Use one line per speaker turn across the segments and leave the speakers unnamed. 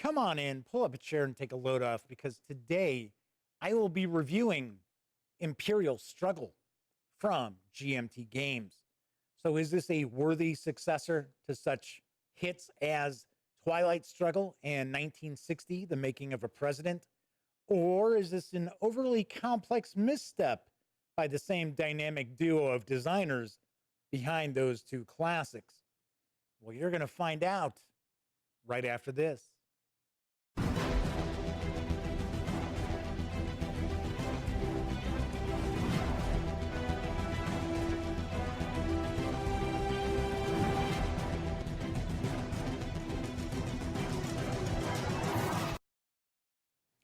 come on in, pull up a chair, and take a load off because today I will be reviewing Imperial Struggle from GMT Games. So, is this a worthy successor to such hits as Twilight Struggle and 1960, The Making of a President? Or is this an overly complex misstep by the same dynamic duo of designers behind those two classics? Well, you're going to find out right after this.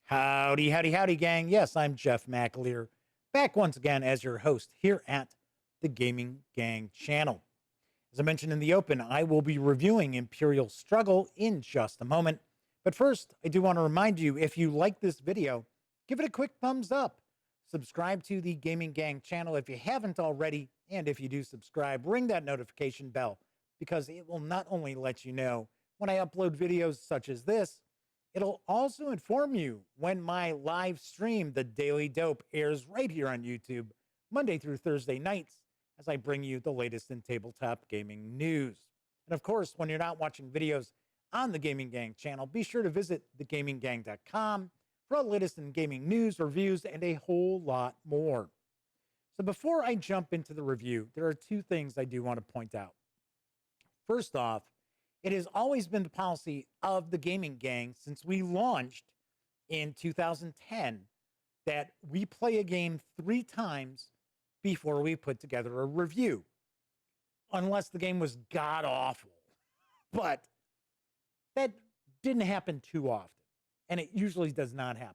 Howdy, howdy, howdy, gang. Yes, I'm Jeff McAleer, back once again as your host here at the Gaming Gang channel. As I mentioned in the open, I will be reviewing Imperial Struggle in just a moment. But first, I do want to remind you, if you like this video, give it a quick thumbs up. Subscribe to the Gaming Gang channel if you haven't already. And if you do subscribe, ring that notification bell because it will not only let you know when I upload videos such as this, it'll also inform you when my live stream, The Daily Dope, airs right here on YouTube, Monday through Thursday nights, as I bring you the latest in tabletop gaming news. And of course, when you're not watching videos on the Gaming Gang channel, be sure to visit thegaminggang.com for all the latest in gaming news, reviews, and a whole lot more. So before I jump into the review, there are two things I do want to point out. First off, it has always been the policy of the Gaming Gang since we launched in 2010 that we play a game 3 times before we put together a review, unless the game was god awful. But that didn't happen too often, and it usually does not happen.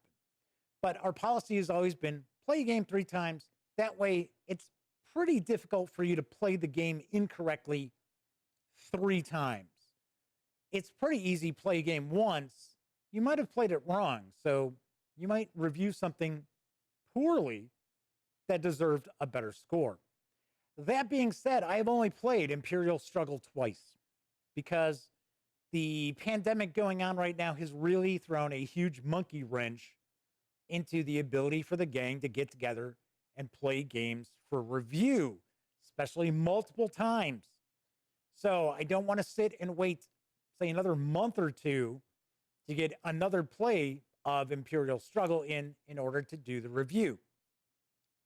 But our policy has always been play a game 3 times. That way, it's pretty difficult for you to play the game incorrectly 3 times. It's pretty easy to play a game once. You might have played it wrong, so you might review something poorly that deserved a better score. That being said, I have only played Imperial Struggle twice because the pandemic going on right now has really thrown a huge monkey wrench into the ability for the gang to get together and play games for review, especially multiple times. So I don't want to sit and wait, say, another month or two to get another play of Imperial Struggle in order to do the review.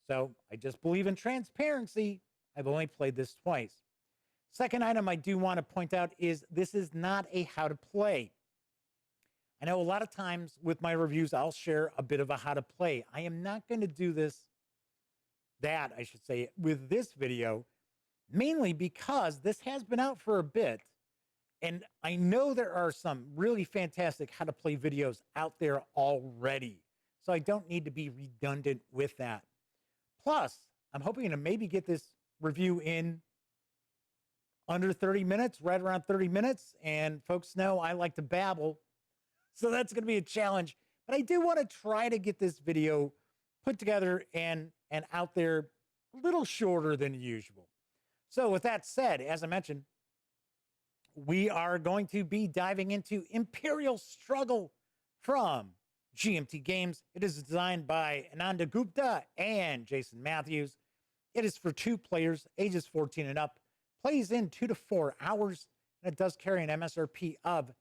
So I just believe in transparency. I've only played this twice. Second item I do want to point out is this is not a how to play. I know a lot of times with my reviews, I'll share a bit of a how to play. I am not going to do that I should say, with this video, mainly because this has been out for a bit. And I know there are some really fantastic how to play videos out there already. So I don't need to be redundant with that. Plus, I'm hoping to maybe get this review in under 30 minutes, right around 30 minutes. And folks know I like to babble. So that's going to be a challenge. But I do want to try to get this video put together and out there a little shorter than usual. So with that said, as I mentioned, we are going to be diving into Imperial Struggle from GMT Games. It is designed by Ananda, Gupta, and Jason Matthews. It is for 2 players, ages 14 and up, plays in 2 to 4 hours, and it does carry an MSRP of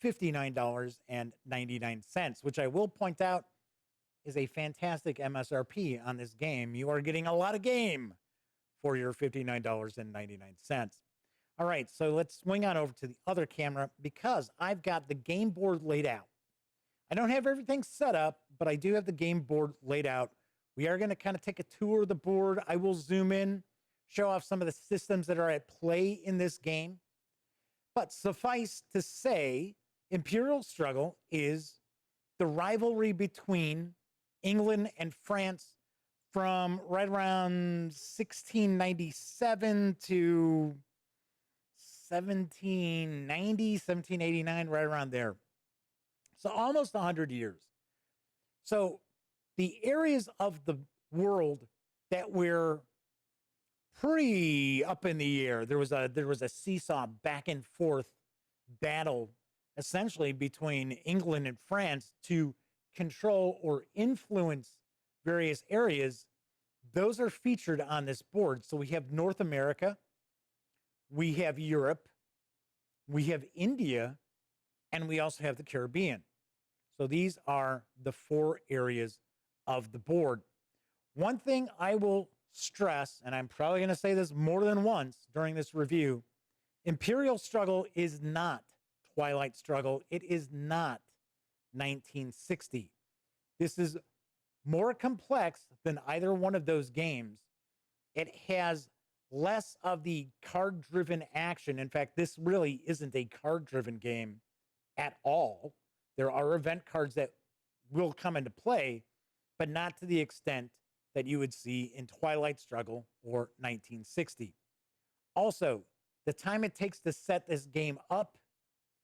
$59.99, which I will point out is a fantastic MSRP on this game. You are getting a lot of game for your $59.99. All right, so let's swing on over to the other camera because I've got the game board laid out. I don't have everything set up, but I do have the game board laid out. We are going to kind of take a tour of the board. I will zoom in, show off some of the systems that are at play in this game. But suffice to say, Imperial Struggle is the rivalry between England and France from right around 1697 to 1790, 1789, right around there. So almost 100 years. So the areas of the world that were pretty up in the air, there was a seesaw back and forth battle essentially between England and France to control or influence various areas, those are featured on this board. So we have North America, we have Europe, we have India, and we also have the Caribbean. So these are the 4 areas of the board. One thing I will stress, and I'm probably going to say this more than once during this review, Imperial Struggle is not Twilight Struggle. It is not 1960. This is more complex than either one of those games. It has less of the card-driven action. In fact, this really isn't a card-driven game at all. There are event cards that will come into play, but not to the extent that you would see in Twilight Struggle or 1960. Also, the time it takes to set this game up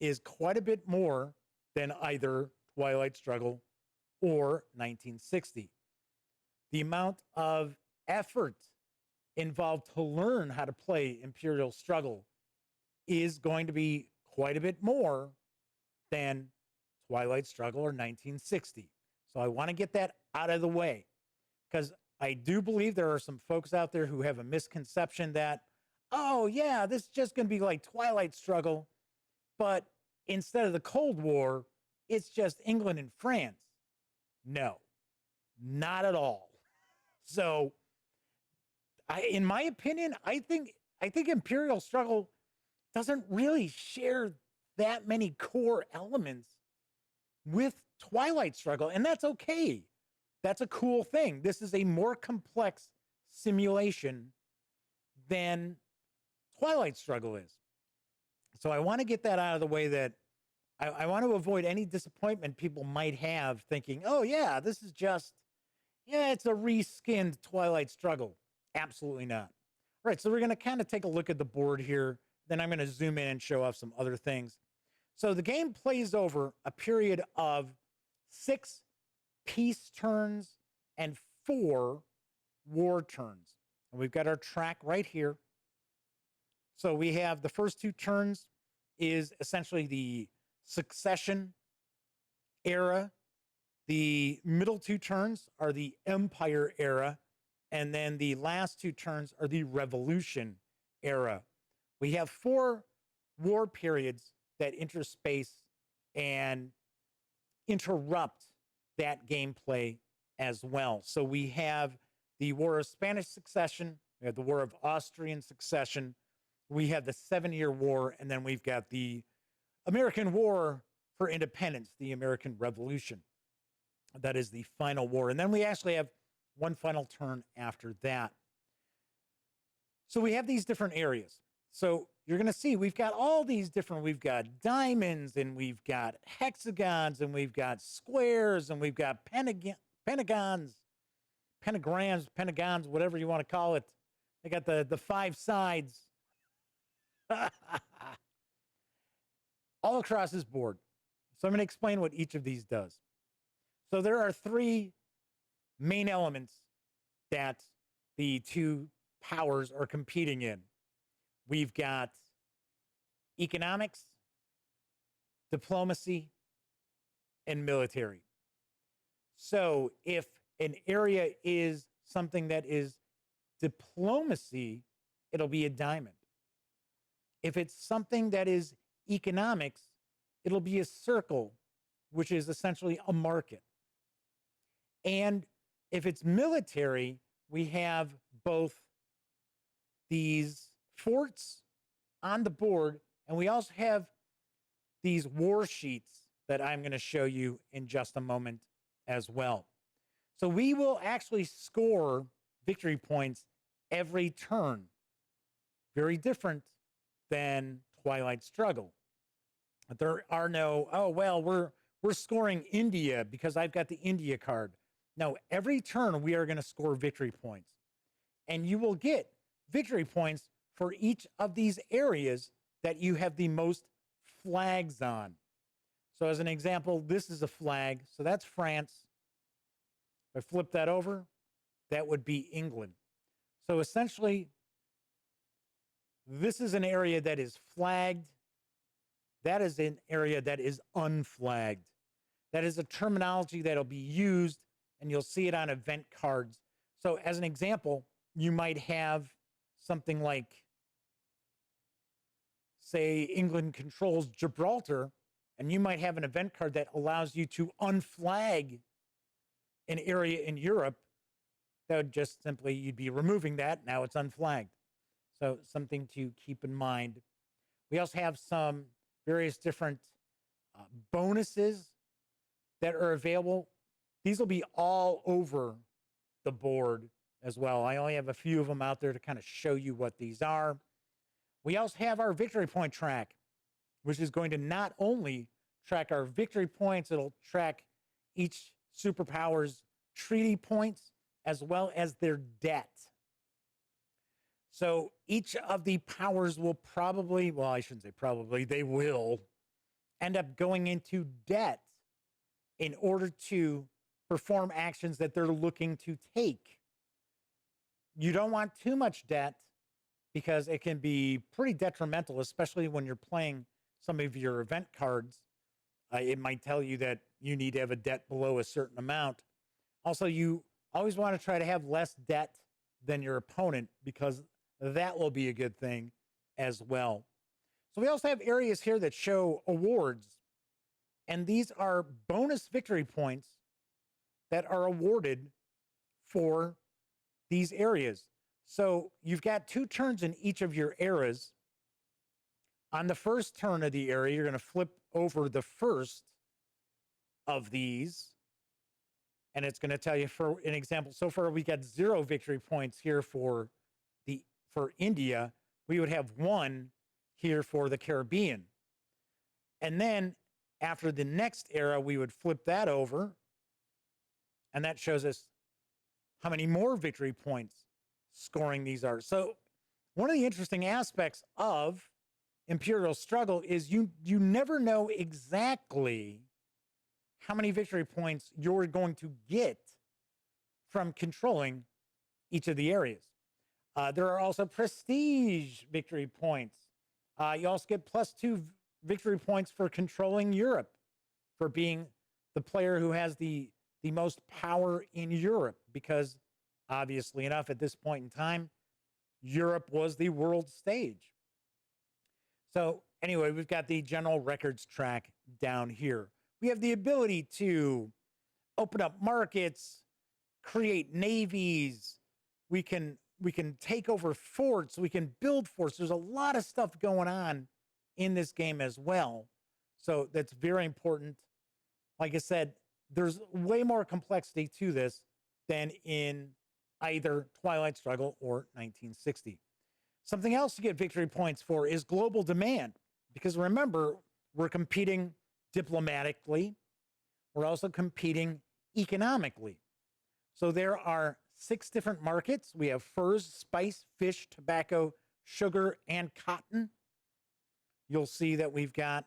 is quite a bit more than either Twilight Struggle or 1960. The amount of effort involved to learn how to play Imperial Struggle is going to be quite a bit more than Twilight Struggle or 1960. So I want to get that out of the way, because I do believe there are some folks out there who have a misconception that, oh yeah, this is just going to be like Twilight Struggle, but instead of the Cold War, it's just England and France. No, not at all. So in my opinion, I think Imperial Struggle doesn't really share that many core elements with Twilight Struggle, and that's okay. That's a cool thing. This is a more complex simulation than Twilight Struggle is. So I want to get that out of the way, that I want to avoid any disappointment people might have thinking, oh yeah, this is just, yeah, it's a reskinned Twilight Struggle. Absolutely not. All right, so we're going to kind of take a look at the board here. Then I'm going to zoom in and show off some other things. So the game plays over a period of 6 peace turns and 4 war turns. And we've got our track right here. So we have the first 2 turns is essentially the succession era. The middle 2 turns are the Empire era. And then the last 2 turns are the Revolution era. We have 4 war periods that interspace and interrupt that gameplay as well. So we have the War of Spanish Succession, we have the War of Austrian Succession, we have the 7-Year War, and then we've got the American War for Independence, the American Revolution. That is the final war. And then we actually have one final turn after that. So we have these different areas. So you're going to see we've got all these different, we've got diamonds, and we've got hexagons, and we've got squares, and we've got pentagons, pentagons, whatever you want to call it. They got the 5 sides all across this board. So I'm going to explain what each of these does. So there are 3 main elements that the 2 powers are competing in. We've got economics, diplomacy, and military. So if an area is something that is diplomacy, it'll be a diamond. If it's something that is economics, it'll be a circle, which is essentially a market. And if it's military, we have both these forts on the board, and we also have these war sheets that I'm going to show you in just a moment as well. So we will actually score victory points every turn. Very different than Twilight Struggle. But there are no, oh, well, we're scoring India because I've got the India card. No, every turn we are going to score victory points. And you will get victory points for each of these areas that you have the most flags on. So as an example, this is a flag. So that's France. If I flip that over, that would be England. So essentially, this is an area that is flagged that is an area that is unflagged. That is a terminology that'll be used, and you'll see it on event cards. So as an example, you might have something like, say, England controls Gibraltar, and you might have an event card that allows you to unflag an area in Europe. That would just simply, you'd be removing that. Now it's unflagged. So something to keep in mind. We also have some various different bonuses that are available. These will be all over the board as well. I only have a few of them out there to kind of show you what these are. We also have our victory point track, which is going to not only track our victory points, it'll track each superpower's treaty points as well as their debt. So each of the powers will probably, well, I shouldn't say probably, they will end up going into debt in order to perform actions that they're looking to take. You don't want too much debt because it can be pretty detrimental, especially when you're playing some of your event cards. It might tell you that you need to have a debt below a certain amount. Also, you always want to try to have less debt than your opponent because that will be a good thing as well. So we also have areas here that show awards, and these are bonus victory points that are awarded for these areas. So you've got 2 turns in each of your eras. On the first turn of the area, you're going to flip over the first of these, and it's going to tell you, for an example, so far we got 0 victory points here for India. We would have 1 here for the Caribbean. And then after the next era, we would flip that over, and that shows us how many more victory points scoring these are. So one of the interesting aspects of Imperial Struggle is you never know exactly how many victory points you're going to get from controlling each of the areas. There are also prestige victory points. You also get +2 victory points for controlling Europe, for being the player who has the most power in Europe, because obviously enough, at this point in time, Europe was the world stage. So anyway, we've got the general records track down here. We have the ability to open up markets, create navies. We can take over forts. We can build forts. There's a lot of stuff going on in this game as well. So that's very important. Like I said, there's way more complexity to this than in either Twilight Struggle or 1960. Something else to get victory points for is global demand. Because remember, we're competing diplomatically. We're also competing economically. So there are 6 different markets. We have furs, spice, fish, tobacco, sugar, and cotton. You'll see that we've got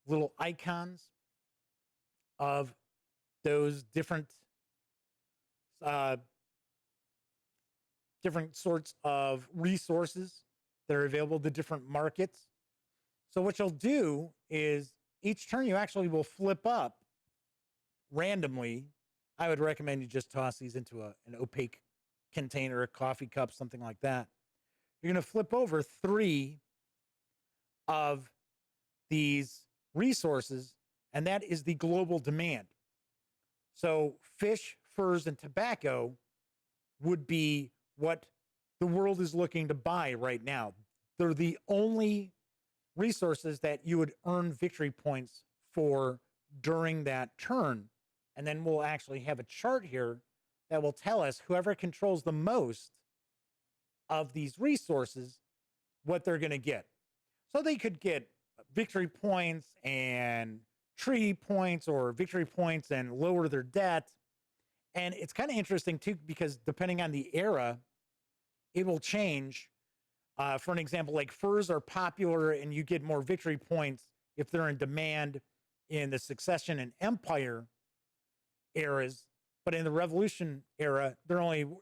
little icons of those different sorts of resources that are available, the different markets. So what you'll do is each turn you actually will flip up randomly. I would recommend you just toss these into an opaque container, a coffee cup, something like that. You're going to flip over 3 of these resources, and that is the global demand. So fish, furs, and tobacco would be what the world is looking to buy right now. They're the only resources that you would earn victory points for during that turn. And then we'll actually have a chart here that will tell us whoever controls the most of these resources, what they're going to get. So they could get victory points and treaty points, or victory points and lower their debt. And it's kind of interesting too, because depending on the era, it will change. For an example, like furs are popular and you get more victory points if they're in demand in the Succession and Empire eras. But in the Revolution era,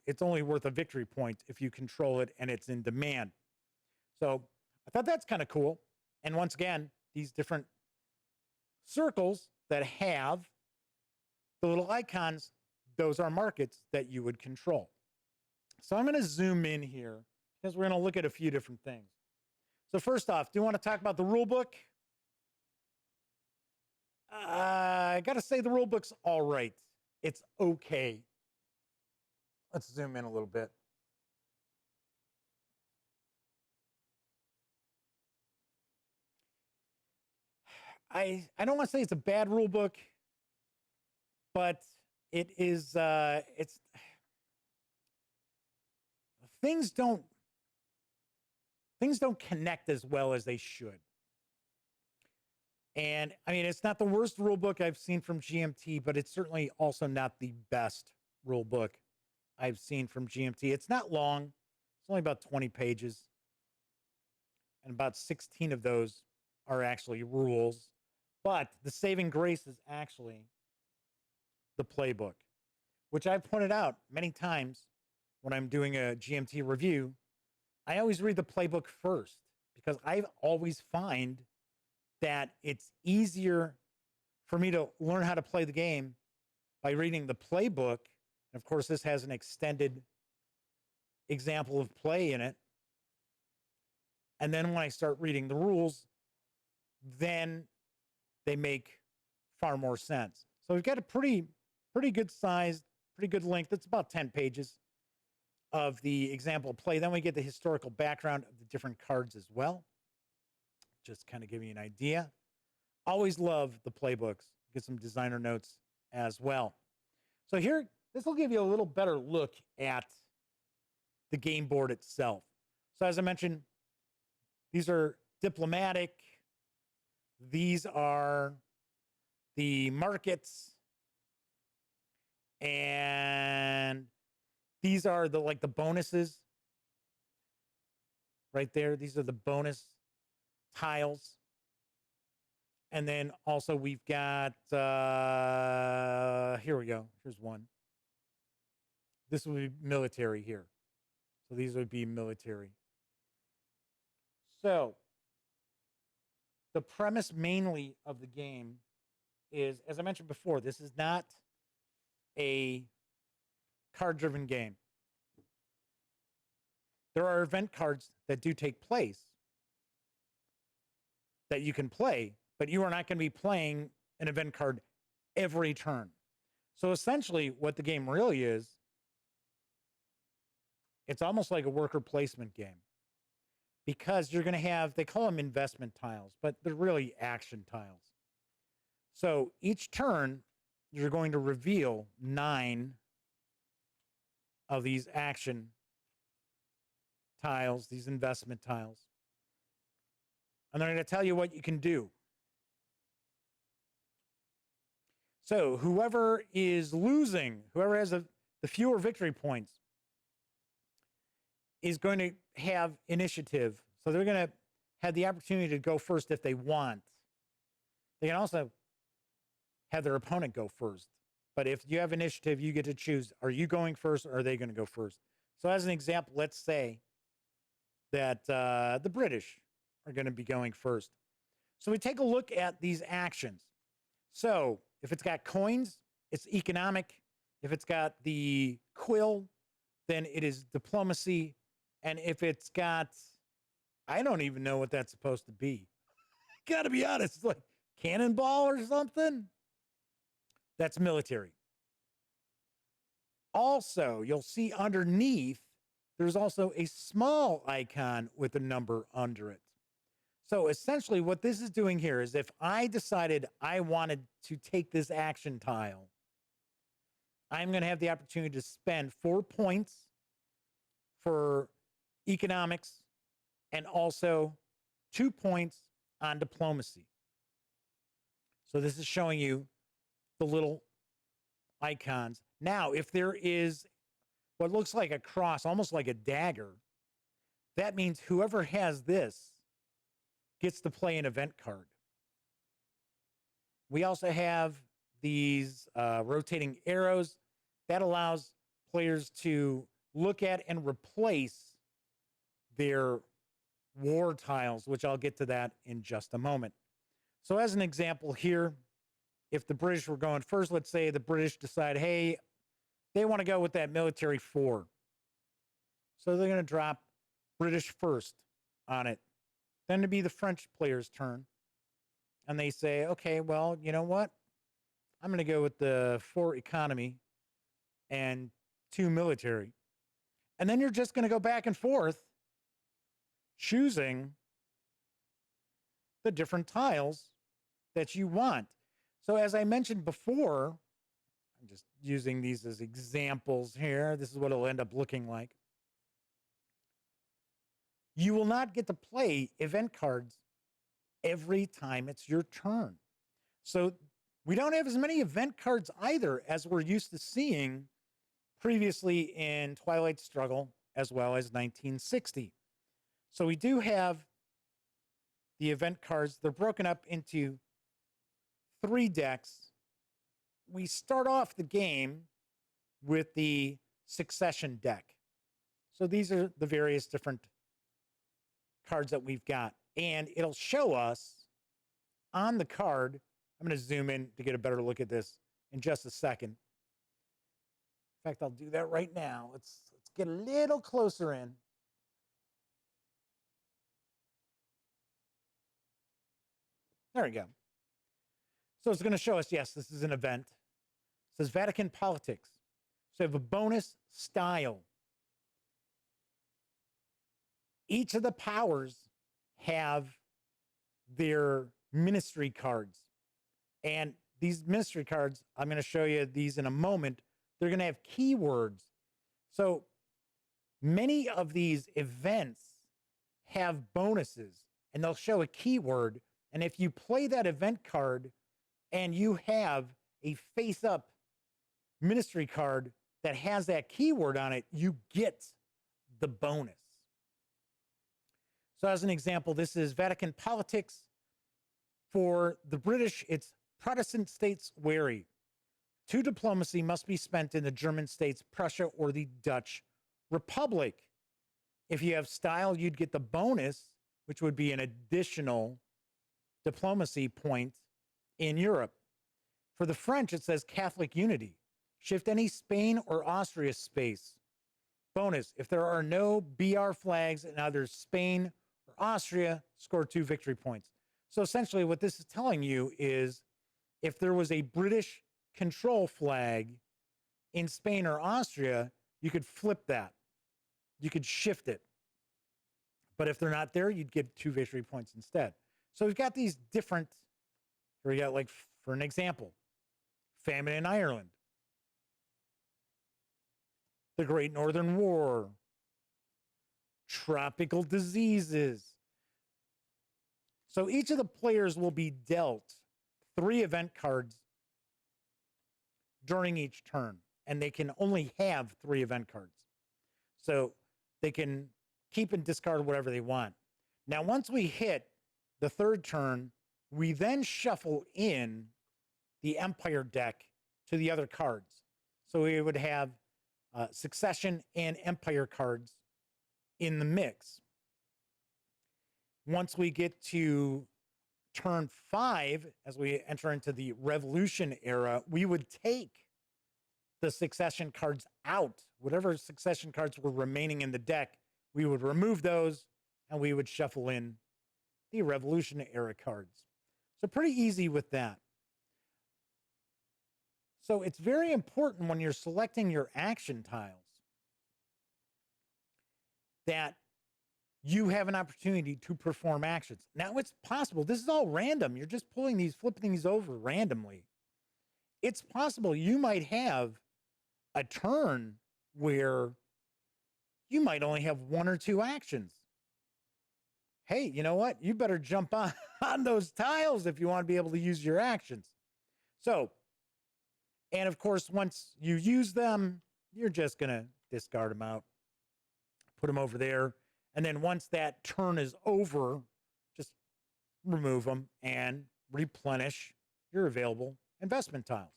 it's only worth a victory point if you control it and it's in demand. So I thought that's kind of cool. And once again, these different circles that have the little icons. Those are markets that you would control. So I'm going to zoom in here because we're going to look at a few different things. So first off, do you want to talk about the rule book? I got to say the rule book's all right. It's okay. Let's zoom in a little bit. I don't want to say it's a bad rule book, but it is it's things don't connect as well as they should. And I mean, it's not the worst rule book I've seen from GMT, but it's certainly also not the best rule book I've seen from GMT. It's not long. It's only about 20 pages. And about 16 of those are actually rules. But the saving grace is actually the playbook, which I've pointed out many times when I'm doing a GMT review. I always read the playbook first because I always find that it's easier for me to learn how to play the game by reading the playbook. And of course, this has an extended example of play in it. And then when I start reading the rules, then they make far more sense. So we've got a pretty good sized, pretty good length. It's about 10 pages of the example play. Then we get the historical background of the different cards as well. Just kind of give you an idea. Always love the playbooks. Get some designer notes as well. So here, this will give you a little better look at the game board itself. So as I mentioned, these are diplomatic. These are the markets. And these are the like the bonuses right there. These are the bonus tiles. And then also we've got, here we go. Here's one. This would be military here. So these would be military. So the premise mainly of the game is, as I mentioned before, this is not a card-driven game. There are event cards that do take place that you can play, but you are not going to be playing an event card every turn. So essentially what the game really is, it's almost like a worker placement game because you're going to have, they call them investment tiles, but they're really action tiles. So each turn, you're going to reveal 9 of these action tiles, these investment tiles. And they're going to tell you what you can do. So whoever is losing, whoever has the fewer victory points, is going to have initiative. So they're going to have the opportunity to go first if they want. They can also have their opponent go first. But if you have initiative, you get to choose, are you going first or are they going to go first? So as an example, let's say that the British are going to be going first. So we take a look at these actions. So if it's got coins, it's economic. If it's got the quill, then it is diplomacy. And if it's got, I don't even know what that's supposed to be. Got to be honest, it's like cannonball or something. That's military. Also, you'll see underneath, there's also a small icon with a number under it. So essentially what this is doing here is if I decided I wanted to take this action tile, I'm going to have the opportunity to spend 4 points for economics and also 2 points on diplomacy. So this is showing you the little icons. Now, if there is what looks like a cross, almost like a dagger, that means whoever has this gets to play an event card. We also have these rotating arrows. That allows players to look at and replace their war tiles, which I'll get to that in just a moment. So as an example here, if the British were going first, let's say the British decide, hey, they want to go with that military 4. So they're going to drop British first on it. Then it'd be the French player's turn. And they say, okay, well, you know what? I'm going to go with the 4 economy and 2 military. And then you're just going to go back and forth choosing the different tiles that you want. So as I mentioned before, I'm just using these as examples here. This is what it'll end up looking like. You will not get to play event cards every time it's your turn. So we don't have as many event cards either as we're used to seeing previously in Twilight Struggle as well as 1960. So we do have the event cards. They're broken up into 3 decks. We start off the game with the succession deck. So these are the various different cards that we've got. And it'll show us on the card. I'm going to zoom in to get a better look at this in just a second. In fact, I'll do that right now. Let's get a little closer in. There we go. So it's going to show us, yes, this is an event. It says Vatican Politics. So we have a bonus style. Each of the powers have their ministry cards. And these ministry cards, I'm going to show you these in a moment. They're going to have keywords. So many of these events have bonuses, and they'll show a keyword. And if you play that event card and you have a face-up ministry card that has that keyword on it, you get the bonus. So as an example, this is Vatican Politics. For the British, it's Protestant states wary. 2 diplomacy must be spent in the German states, Prussia, or the Dutch Republic. If you have style, you'd get the bonus, which would be an additional diplomacy point in Europe. For the French, it says Catholic unity. Shift any Spain or Austria space. Bonus, if there are no BR flags in either Spain or Austria, score 2 victory points. So essentially what this is telling you is if there was a British control flag in Spain or Austria, you could flip that. You could shift it. But if they're not there, you'd get 2 victory points instead. So we've got these different, here we got, like, for an example, famine in Ireland, the Great Northern War, tropical diseases. So each of the players will be dealt 3 event cards during each turn, and they can only have 3 event cards. So they can keep and discard whatever they want. Now, once we hit the 3rd turn, we then shuffle in the Empire deck to the other cards. So we would have Succession and Empire cards in the mix. Once we get to turn 5, as we enter into the Revolution era, we would take the Succession cards out. Whatever Succession cards were remaining in the deck, we would remove those and we would shuffle in the Revolution era cards. So pretty easy with that. So it's very important when you're selecting your action tiles that you have an opportunity to perform actions. Now, it's possible. This is all random. You're just pulling these, flipping these over randomly. It's possible you might have a turn where you might only have 1 or 2 actions. Hey, you know what? You better jump on those tiles if you want to be able to use your actions. So, and of course, once you use them, you're just going to discard them out, put them over there. And then once that turn is over, just remove them and replenish your available investment tiles.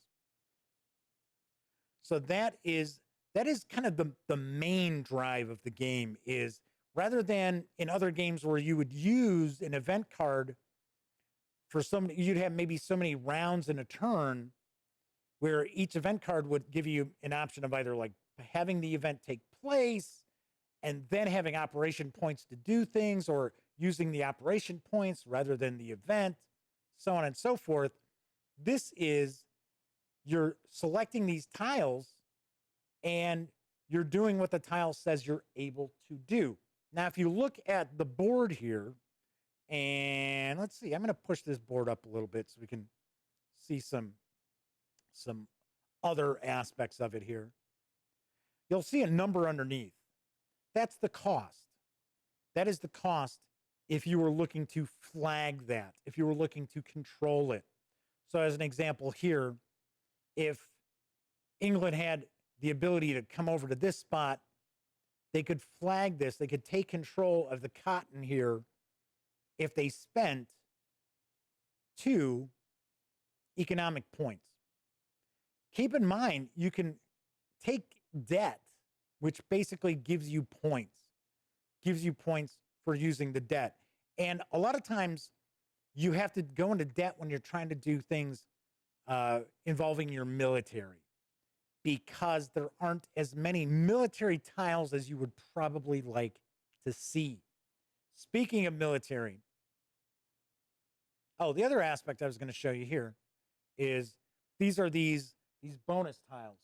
So that is kind of the main drive of the game, is rather than in other games where you would use an event card for some, you'd have maybe so many rounds in a turn where each event card would give you an option of either like having the event take place and then having operation points to do things, or using the operation points rather than the event, so on and so forth. This is, you're selecting these tiles and you're doing what the tile says you're able to do. Now, if you look at the board here, and let's see, I'm going to push this board up a little bit so we can see some other aspects of it here. You'll see a number underneath. That's the cost. That is the cost if you were looking to flag that, if you were looking to control it. So as an example here, if England had the ability to come over to this spot, they could flag this. They could take control of the cotton here if they spent 2 economic points. Keep in mind, you can take debt, which basically gives you points for using the debt. And a lot of times you have to go into debt when you're trying to do things involving your military, because there aren't as many military tiles as you would probably like to see. Speaking of military, the other aspect I was going to show you here is these are these bonus tiles.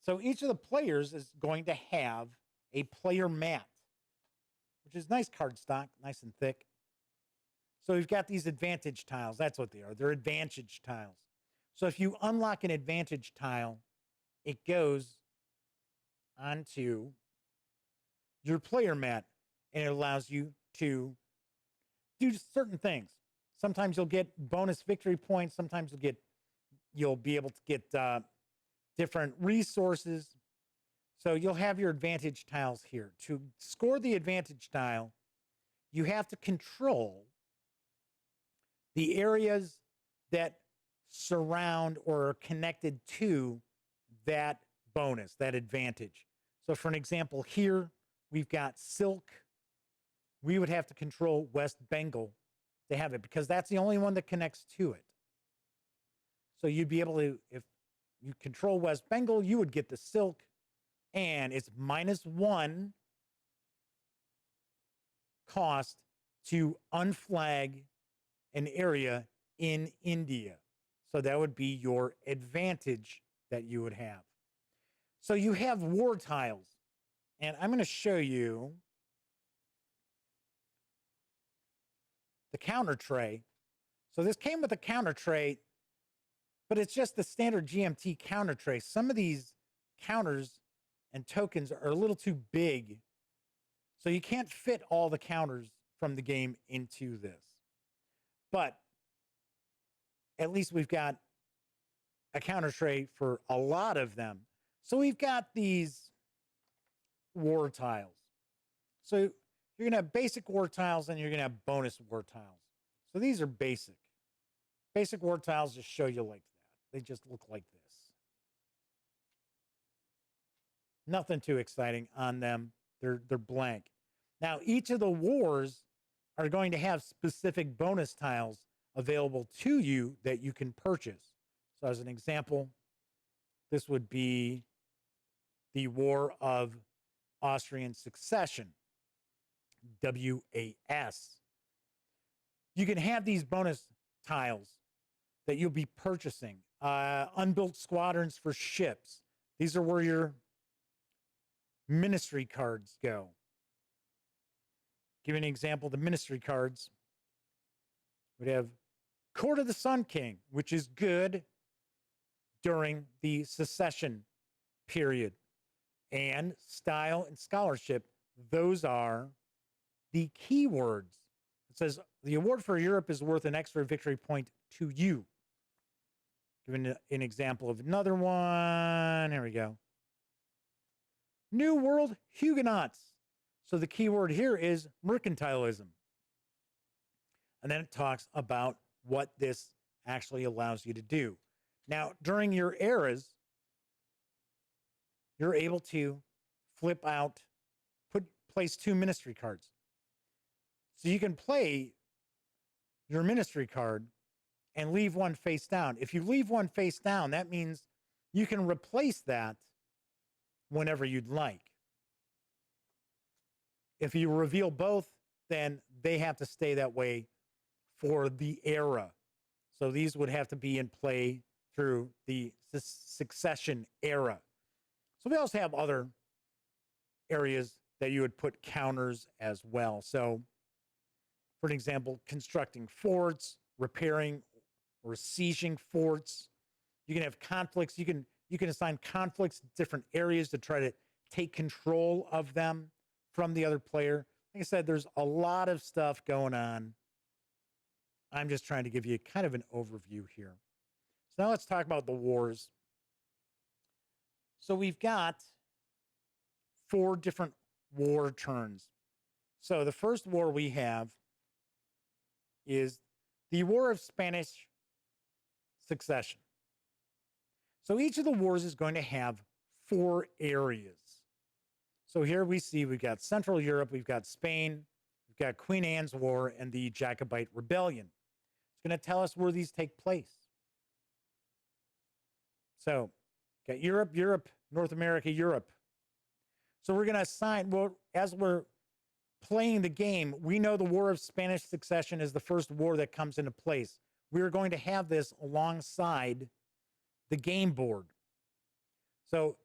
So each of the players is going to have a player mat, which is nice cardstock, nice and thick. So we've got these advantage tiles. That's what they are. They're advantage tiles. So if you unlock an advantage tile, it goes onto your player mat, and it allows you to do certain things. Sometimes you'll get bonus victory points. Sometimes you'll be able to get different resources. So you'll have your advantage tiles here. To score the advantage tile, you have to control the areas that surround or are connected to that bonus, that advantage. So for an example here, we've got silk. We would have to control West Bengal to have it, because that's the only one that connects to it. So you'd be able to, if you control West Bengal, you would get the silk, and it's -1 cost to unflag an area in India. So that would be your advantage that you would have. So you have war tiles, and I'm going to show you the counter tray. So this came with a counter tray, but it's just the standard GMT counter tray. Some of these counters and tokens are a little too big, so you can't fit all the counters from the game into this. But at least we've got a counter tray for a lot of them. So we've got these war tiles. So you're going to have basic war tiles, and you're going to have bonus war tiles. So these are basic. Basic war tiles just show you like that. They just look like this. Nothing too exciting on them. They're blank. Now, each of the wars are going to have specific bonus tiles available to you that you can purchase. So as an example, this would be the War of Austrian Succession, WAS. You can have these bonus tiles that you'll be purchasing. Unbuilt squadrons for ships. These are where your ministry cards go. Give you an example, the ministry cards. We'd have Court of the Sun King, which is good during the secession period. And Style and Scholarship, those are the keywords. It says the award for Europe is worth an extra victory point to you. Giving an example of another one. Here we go. New World Huguenots. So the keyword here is mercantilism. And then it talks about what this actually allows you to do. Now, during your eras, you're able to flip out, place 2 ministry cards. So you can play your ministry card and leave one face down. If you leave one face down, that means you can replace that whenever you'd like. If you reveal both, then they have to stay that way for the era. So these would have to be in play through the succession era. So we also have other areas that you would put counters as well. So, for an example, constructing forts, repairing or sieging forts. You can have conflicts. You can assign conflicts to different areas to try to take control of them from the other player. Like I said, there's a lot of stuff going on. I'm just trying to give you kind of an overview here. So now let's talk about the wars. So we've got 4 different war turns. So the first war we have is the War of Spanish Succession. So each of the wars is going to have 4 areas. So here we see we've got Central Europe, we've got Spain, we've got Queen Anne's War, and the Jacobite Rebellion. It's going to tell us where these take place. So, got Europe, North America, Europe. So we're going to assign, well, as we're playing the game, we know the War of Spanish Succession is the first war that comes into place. We're going to have this alongside the game board. So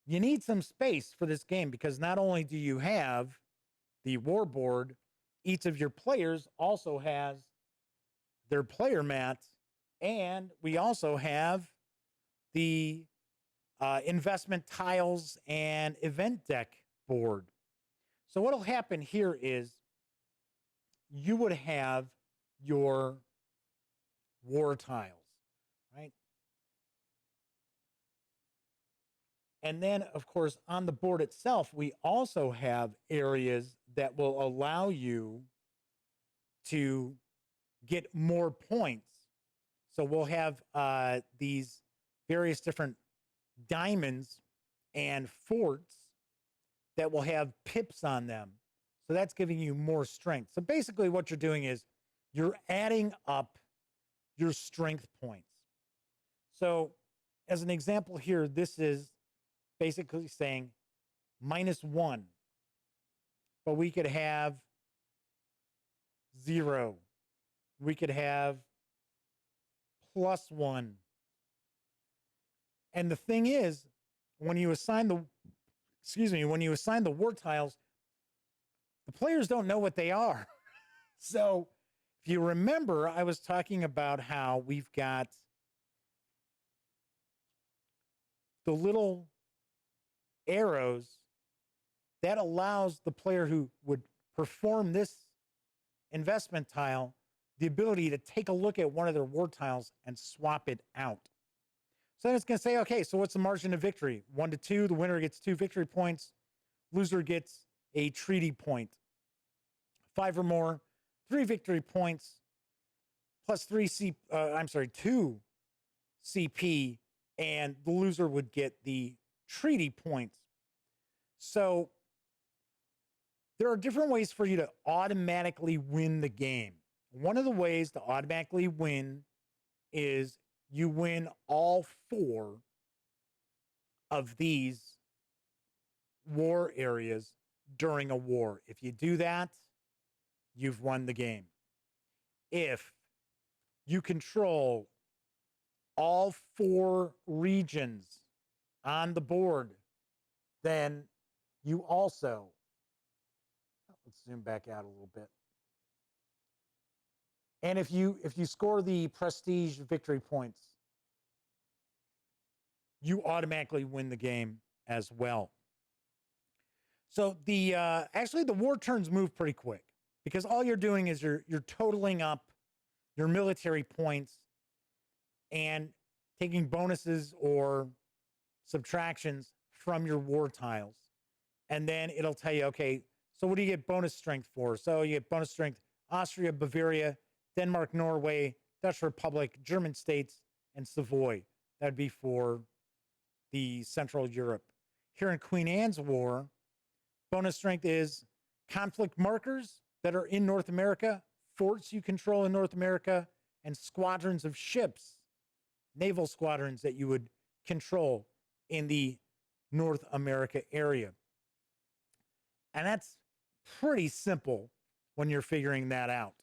you need some space for this game because not only do you have the war board, each of your players also has their player mats, and we also have the investment tiles and event deck board. So what'll happen here is you would have your war tiles, right? And then, of course, on the board itself, we also have areas that will allow you to get more points. So we'll have these various different diamonds and forts that will have pips on them. So that's giving you more strength. So basically what you're doing is you're adding up your strength points. So as an example here, this is basically saying -1, but we could have 0. We could have +1. And the thing is, when you assign the war tiles, the players don't know what they are. So if you remember, I was talking about how we've got the little arrows that allows the player who would perform this investment tile the ability to take a look at one of their war tiles and swap it out. So then it's going to say, okay, so what's the margin of victory? 1 to 2, the winner gets 2 victory points. Loser gets a treaty point. 5 or more, 3 victory points, plus 2 CP, and the loser would get the treaty points. So there are different ways for you to automatically win the game. One of the ways to automatically win is you win all 4 of these war areas during a war. If you do that, you've won the game. If you control all 4 regions on the board, then you also, let's zoom back out a little bit. And if you score the prestige victory points, you automatically win the game as well. So the actually the war turns move pretty quick because all you're doing is you're totaling up your military points and taking bonuses or subtractions from your war tiles. And then it'll tell you, okay, so what do you get bonus strength for? So you get bonus strength Austria, Bavaria, Denmark, Norway, Dutch Republic, German states, and Savoy. That'd be for the Central Europe. Here in Queen Anne's War, bonus strength is conflict markers that are in North America, forts you control in North America, and squadrons of ships, naval squadrons that you would control in the North America area. And that's pretty simple when you're figuring that out.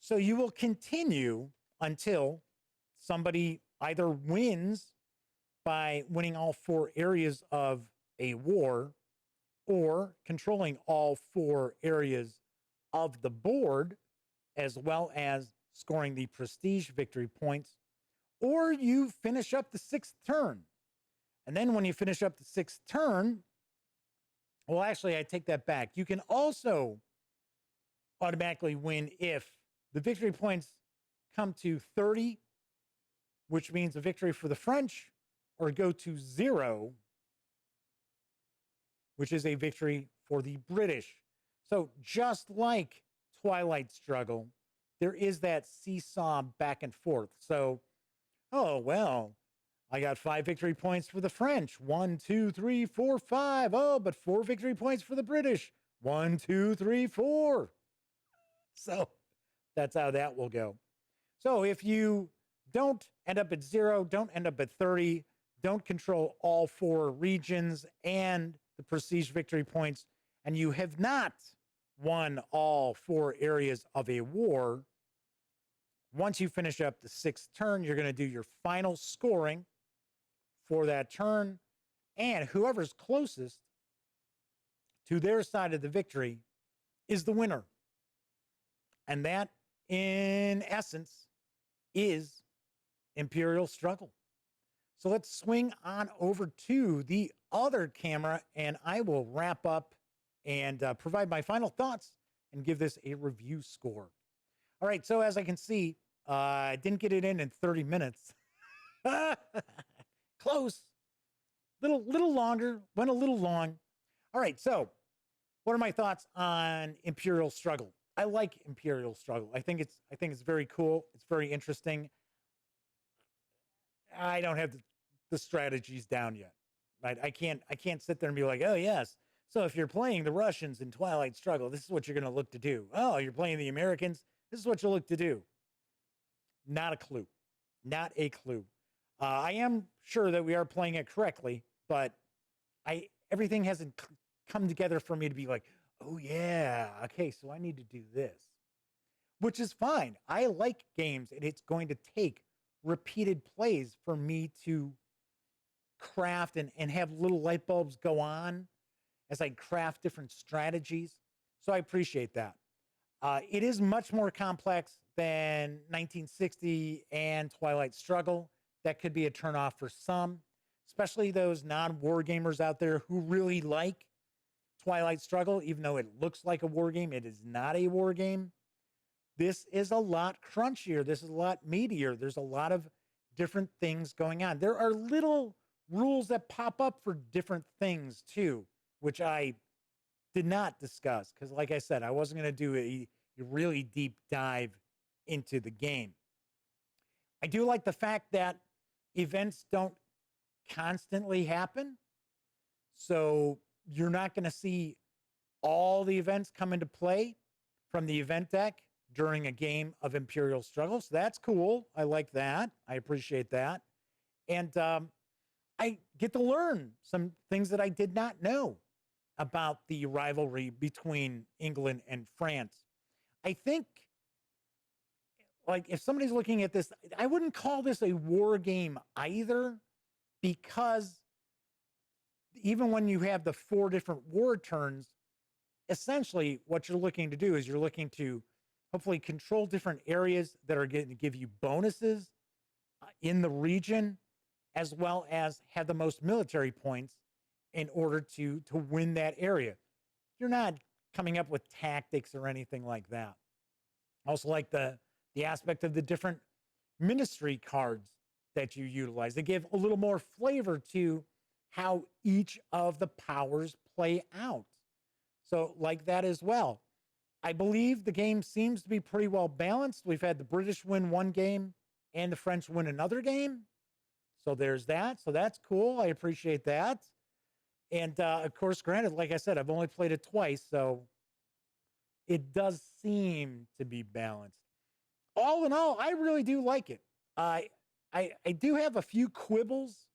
So you will continue until somebody either wins by winning all 4 areas of a war or controlling all 4 areas of the board, as well as scoring the prestige victory points, or you finish up the 6th turn. And then when you finish up the 6th turn, well, actually, I take that back. You can also automatically win if the victory points come to 30, which means a victory for the French, or go to 0, which is a victory for the British. So just like Twilight Struggle, there is that seesaw back and forth. So, oh, well, I got 5 victory points for the French. 1, 2, 3, 4, 5. Oh, but 4 victory points for the British. 1, 2, 3, 4. So that's how that will go. So if you don't end up at 0, don't end up at 30, don't control all 4 regions and the prestige victory points, and you have not won all 4 areas of a war, once you finish up the 6th turn, you're going to do your final scoring for that turn, and whoever's closest to their side of the victory is the winner. And that, in essence, is Imperial Struggle. So let's swing on over to the other camera, and I will wrap up and provide my final thoughts and give this a review score. All right, so as I can see, I didn't get it in 30 minutes. Close. Little longer, went a little long. All right, so what are my thoughts on Imperial Struggle? I like Imperial Struggle. I think it's very cool. It's very interesting. I don't have the strategies down yet. Right? I can't sit there and be like, oh yes. So if you're playing the Russians in Twilight Struggle, this is what you're going to look to do. Oh, you're playing the Americans. This is what you'll look to do. Not a clue. Not a clue. I am sure that we are playing it correctly, but everything hasn't come together for me to be like, oh yeah, okay, so I need to do this, which is fine. I like games, and it's going to take repeated plays for me to craft and have little light bulbs go on as I craft different strategies. So I appreciate that. It is much more complex than 1960 and Twilight Struggle. That could be a turnoff for some, especially those non-war gamers out there who really like Twilight Struggle, even though it looks like a war game. It is not a war game. This is a lot crunchier. This is a lot meatier. There's a lot of different things going on. There are little rules that pop up for different things too, which I did not discuss because, like I said, I wasn't going to do a really deep dive into the game. I do like the fact that events don't constantly happen. So you're not going to see all the events come into play from the event deck during a game of Imperial Struggle. So that's cool. I like that. I appreciate that. And I get to learn some things that I did not know about the rivalry between England and France. I think, like, if somebody's looking at this, I wouldn't call this a war game either, because even when you have the 4 different war turns, essentially what you're looking to do is you're looking to hopefully control different areas that are going to give you bonuses in the region, as well as have the most military points in order to win that area. You're not coming up with tactics or anything like that. I also like the aspect of the different ministry cards that you utilize. They give a little more flavor to how each of the powers play out. So like that as well. I believe the game seems to be pretty well balanced. We've had the British win one game and the French win another game. So there's that. So that's cool. I appreciate that. And of course, granted, like I said, I've only played it twice. So it does seem to be balanced. All in all, I really do like it. I do have a few quibbles.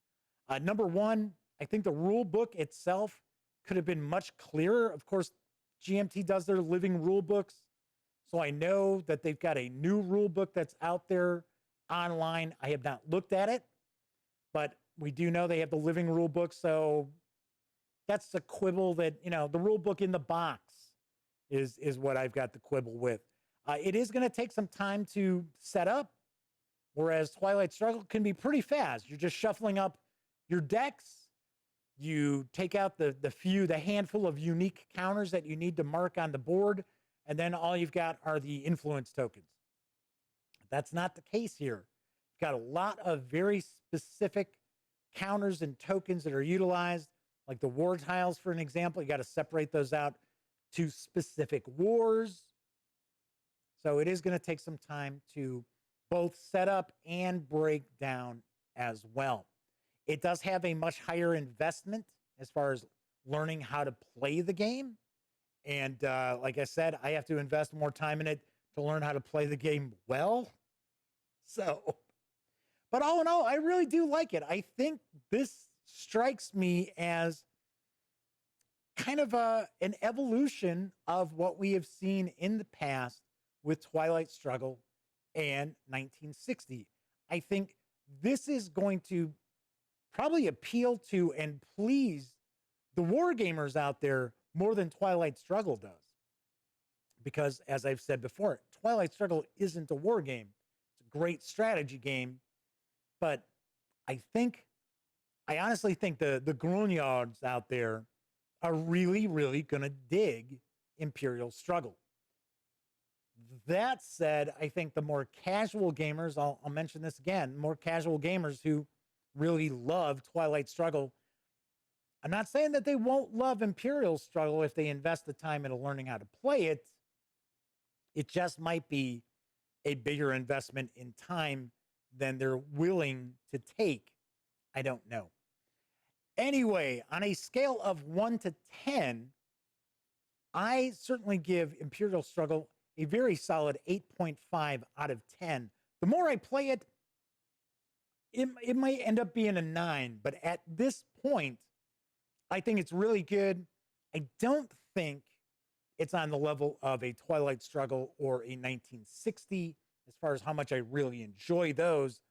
Number one, I think the rule book itself could have been much clearer. Of course, GMT does their living rule books. So I know that they've got a new rule book that's out there online. I have not looked at it, but we do know they have the living rule book. So that's the quibble that, the rule book in the box is what I've got the quibble with. It is going to take some time to set up, whereas Twilight Struggle can be pretty fast. You're just shuffling up your decks. You take out the handful of unique counters that you need to mark on the board, and then all you've got are the influence tokens. That's not the case here. You've got a lot of very specific counters and tokens that are utilized, like the war tiles, for an example. You got to separate those out to specific wars. So it is going to take some time to both set up and break down as well. It does have a much higher investment as far as learning how to play the game. And like I said, I have to invest more time in it to learn how to play the game well. So, but all in all, I really do like it. I think this strikes me as kind of an evolution of what we have seen in the past with Twilight Struggle and 1960. I think this is going to probably appeal to and please the war gamers out there more than Twilight Struggle does. Because as I've said before, Twilight Struggle isn't a war game. It's a great strategy game. But I honestly think the grognards out there are really, really going to dig Imperial Struggle. That said, I think the more casual gamers, I'll mention this again, more casual gamers who really love Twilight Struggle, I'm not saying that they won't love Imperial Struggle if they invest the time into learning how to play it. It just might be a bigger investment in time than they're willing to take. I don't know. Anyway, on a scale of 1 to 10, I certainly give Imperial Struggle a very solid 8.5 out of 10. The more I play it, it might end up being a 9, but at this point, I think it's really good. I don't think it's on the level of a Twilight Struggle or a 1960 as far as how much I really enjoy those,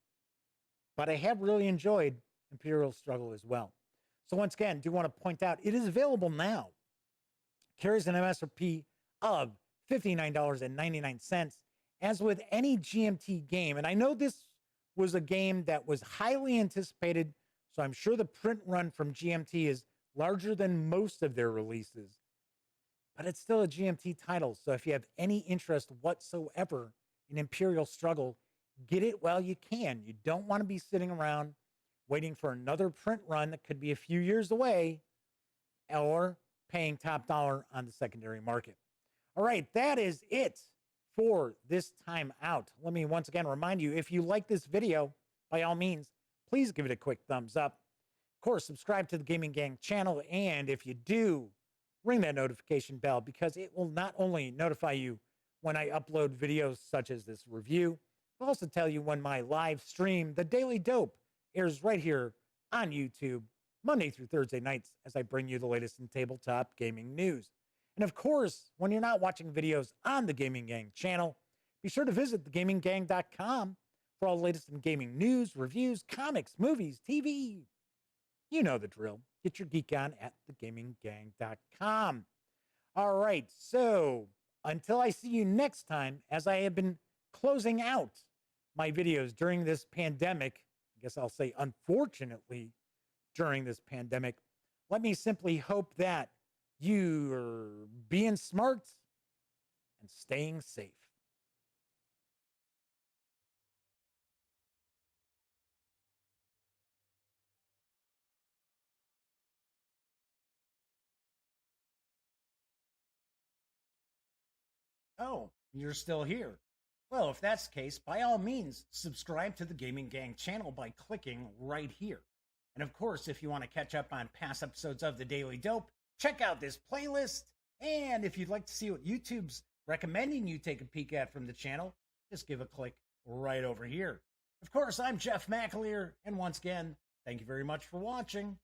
but I have really enjoyed Imperial Struggle as well. So once again, do want to point out, it is available now. Carries an MSRP of $59.99, as with any GMT game. And I know this was a game that was highly anticipated, so I'm sure the print run from GMT is larger than most of their releases, but it's still a GMT title. So if you have any interest whatsoever in Imperial Struggle, get it while you can. You don't want to be sitting around waiting for another print run that could be a few years away, or paying top dollar on the secondary market. All right, that is it for this time out. Let me once again remind you, if you like this video, by all means, please give it a quick thumbs up. Of course, subscribe to the Gaming Gang channel, and if you do, ring that notification bell, because it will not only notify you when I upload videos such as this review, but also tell you when my live stream, The Daily Dope, airs right here on YouTube, Monday through Thursday nights, as I bring you the latest in tabletop gaming news. And of course, when you're not watching videos on the Gaming Gang channel, be sure to visit thegaminggang.com for all the latest in gaming news, reviews, comics, movies, TV. You know the drill. Get your geek on at thegaminggang.com. All right, so until I see you next time, as I have been closing out my videos during this pandemic, I guess I'll say unfortunately during this pandemic, let me simply hope that you're being smart and staying safe. Oh, you're still here. Well, if that's the case, by all means, subscribe to the Gaming Gang channel by clicking right here. And of course, if you want to catch up on past episodes of The Daily Dope, check out this playlist And if you'd like to see what YouTube's recommending you take a peek at from the channel, just give a click right over here. Of course, I'm Jeff McAleer, and once again, thank you very much for watching.